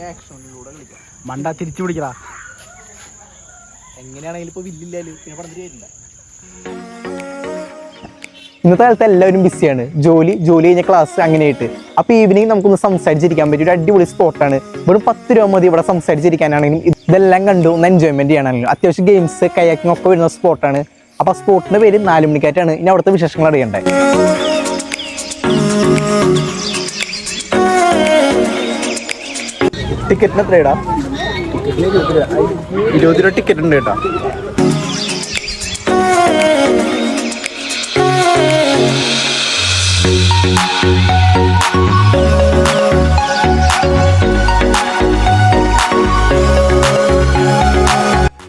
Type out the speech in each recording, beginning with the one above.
നമുക്ക് ആക്ഷനിലൂടെ കളിക്കാം. മണ്ട തിരിച്ചു പിടിക്കടാ. എങ്ങനെയാണെങ്കിലും ഇപ്പൊ വില്ലില്ലാലും പിന്നെ പറഞ്ഞിട്ട് വരില്ല. ഇന്നത്തെ കാലത്ത് എല്ലാവരും ബിസിയാണ്, ജോലി കഴിഞ്ഞ ക്ലാസ് അങ്ങനെയായിട്ട്. അപ്പോൾ ഈവനിങ് നമുക്കൊന്ന് സംസാരിച്ചിരിക്കാൻ പറ്റിയ ഒരു അടിപൊളി സ്പോട്ടാണ്. വെറും 10 രൂപ മതി ഇവിടെ സംസാരിച്ചിരിക്കാനാണെങ്കിലും ഇതെല്ലാം കണ്ടു ഒന്ന് എൻജോയ്മെന്റ് ചെയ്യാനാണെങ്കിലും. അത്യാവശ്യം ഗെയിംസ് കയാക്കിങ് ഒക്കെ വരുന്ന സ്പോട്ടാണ്. അപ്പോൾ ആ സ്പോട്ടിന്റെ പേര് 4 മണിക്കാറ്റാണ്. ഇനി അവിടുത്തെ വിശേഷങ്ങൾ അറിയണ്ടേ. ടിക്കറ്റിന് എത്രയാടാ? 20 രൂപ ടിക്കറ്റ് ഉണ്ട് കേട്ടോ.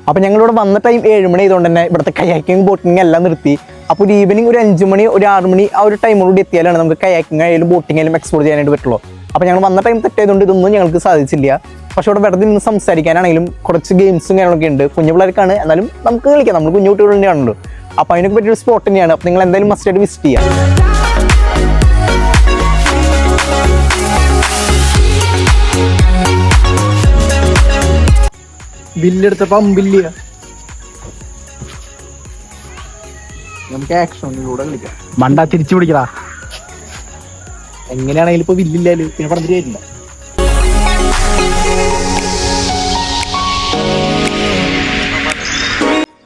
അപ്പോൾ ഞങ്ങളിവിടെ വന്ന ടൈം 7 മണി ആയതുകൊണ്ട് തന്നെ ഇവിടുത്തെ കയാക്കിങ് ബോട്ടിങ് എല്ലാം നിർത്തി. അപ്പോൾ ഒരു ഈവനിങ് ഒരു 5 മണി ഒരു 6 മണി ആ ഒരു ടൈമോടുകൂടി എത്തിയാലാണ് നമുക്ക് കയാക്കിങ് ആയാലും ബോട്ടിങ് ആയാലും എക്സ്പ്ലോർ ചെയ്യാനായിട്ട് പറ്റുള്ളൂ. അപ്പോൾ ഞങ്ങൾ വന്ന ടൈം തെറ്റായതുകൊണ്ട് ഇതൊന്നും ഞങ്ങൾക്ക് സാധിച്ചില്ല. പക്ഷേ ഇവിടെ വെറുതെ നിന്ന് സംസാരിക്കാനാണെങ്കിലും കുറച്ച് ഗെയിംസും കാര്യങ്ങളൊക്കെ ഉണ്ട്. കുഞ്ഞു പിള്ളേർക്കാണ്, എന്നാലും നമുക്ക് കളിക്കാം. നമ്മൾ കുഞ്ഞു കുട്ടികൾ തന്നെയാണല്ലോ. അപ്പോൾ അതിനൊക്കെ പറ്റിയൊരു സ്പോട്ട് തന്നെയാണ്. അപ്പോൾ നിങ്ങൾ എന്തായാലും മസ്റ്റായിട്ട് വിസിറ്റ് ചെയ്യാം. ബില്ലെടുത്ത പമ്പില്ല, നമുക്ക് ആക്ഷനിലൂടെ കളിക്കാം. മണ്ട തിരിച്ചു പിടിക്കടാ. എങ്ങനെയാണെങ്കിലും ഇപ്പൊ വില്ലില്ലാലും പിന്നെ പറഞ്ഞിട്ട് വരില്ല.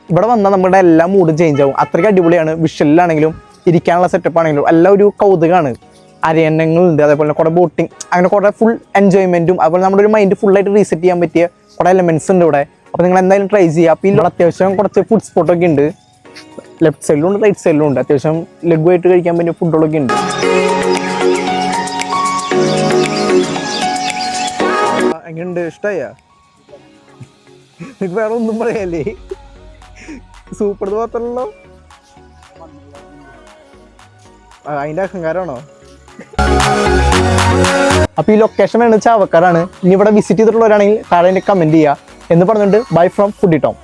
ഇവിടെ വന്നാൽ നമ്മുടെ എല്ലാ മൂഡും ചേഞ്ച് ആവും. അത്രയ്ക്ക് അടിപൊളിയാണ്. വിഷ്വലാണെങ്കിലും ഇരിക്കാനുള്ള സെറ്റപ്പ് ആണെങ്കിലും എല്ലാം ഒരു കൗതുകമാണ്. അരയന്നങ്ങളുണ്ട്, അതേപോലെ കുറെ ബോട്ടിങ്, അങ്ങനെ കുറെ ഫുൾ എൻജോയ്മെന്റും അതുപോലെ നമ്മുടെ ഒരു മൈൻഡ് ഫുള്ളായിട്ട് റീസെറ്റ് ചെയ്യാൻ പറ്റിയ കുറെ എലമെന്റ്സ് ഉണ്ട് ഇവിടെ. അപ്പോൾ നിങ്ങൾ എന്തായാലും ട്രൈ ചെയ്യുക. അപ്പോൾ ഇവിടെ അത്യാവശ്യം കുറച്ച് ഫുഡ് സ്പോട്ടൊക്കെ ഉണ്ട്. ലെഫ്റ്റ് സൈഡിലും ഉണ്ട്, റൈറ്റ് സൈഡിലും ഉണ്ട്. അത്യാവശ്യം ലഘുവായിട്ട് കഴിക്കാൻ പറ്റിയ ഫുഡുകളൊക്കെ ഉണ്ട്. എങ്ങനെയുണ്ട്? ഇഷ്ടമായ? നിങ്ങൾക്ക് വേറെ ഒന്നും പറയാല്ലേ? സൂപ്പർ മാത്രമല്ലോ. അതിന്റെ അഹങ്കാരമാണോ? അപ്പൊ ഈ ലൊക്കേഷൻ വേണമെന്ന് ചാവക്കാരാണ്. ഇനി ഇവിടെ വിസിറ്റ് ചെയ്തിട്ടുള്ളവരാണെങ്കിൽ താഴെ കമന്റ് ചെയ്യുക എന്ന് പറഞ്ഞിട്ട് ബൈ ഫ്രം ഫുഡി ടോം.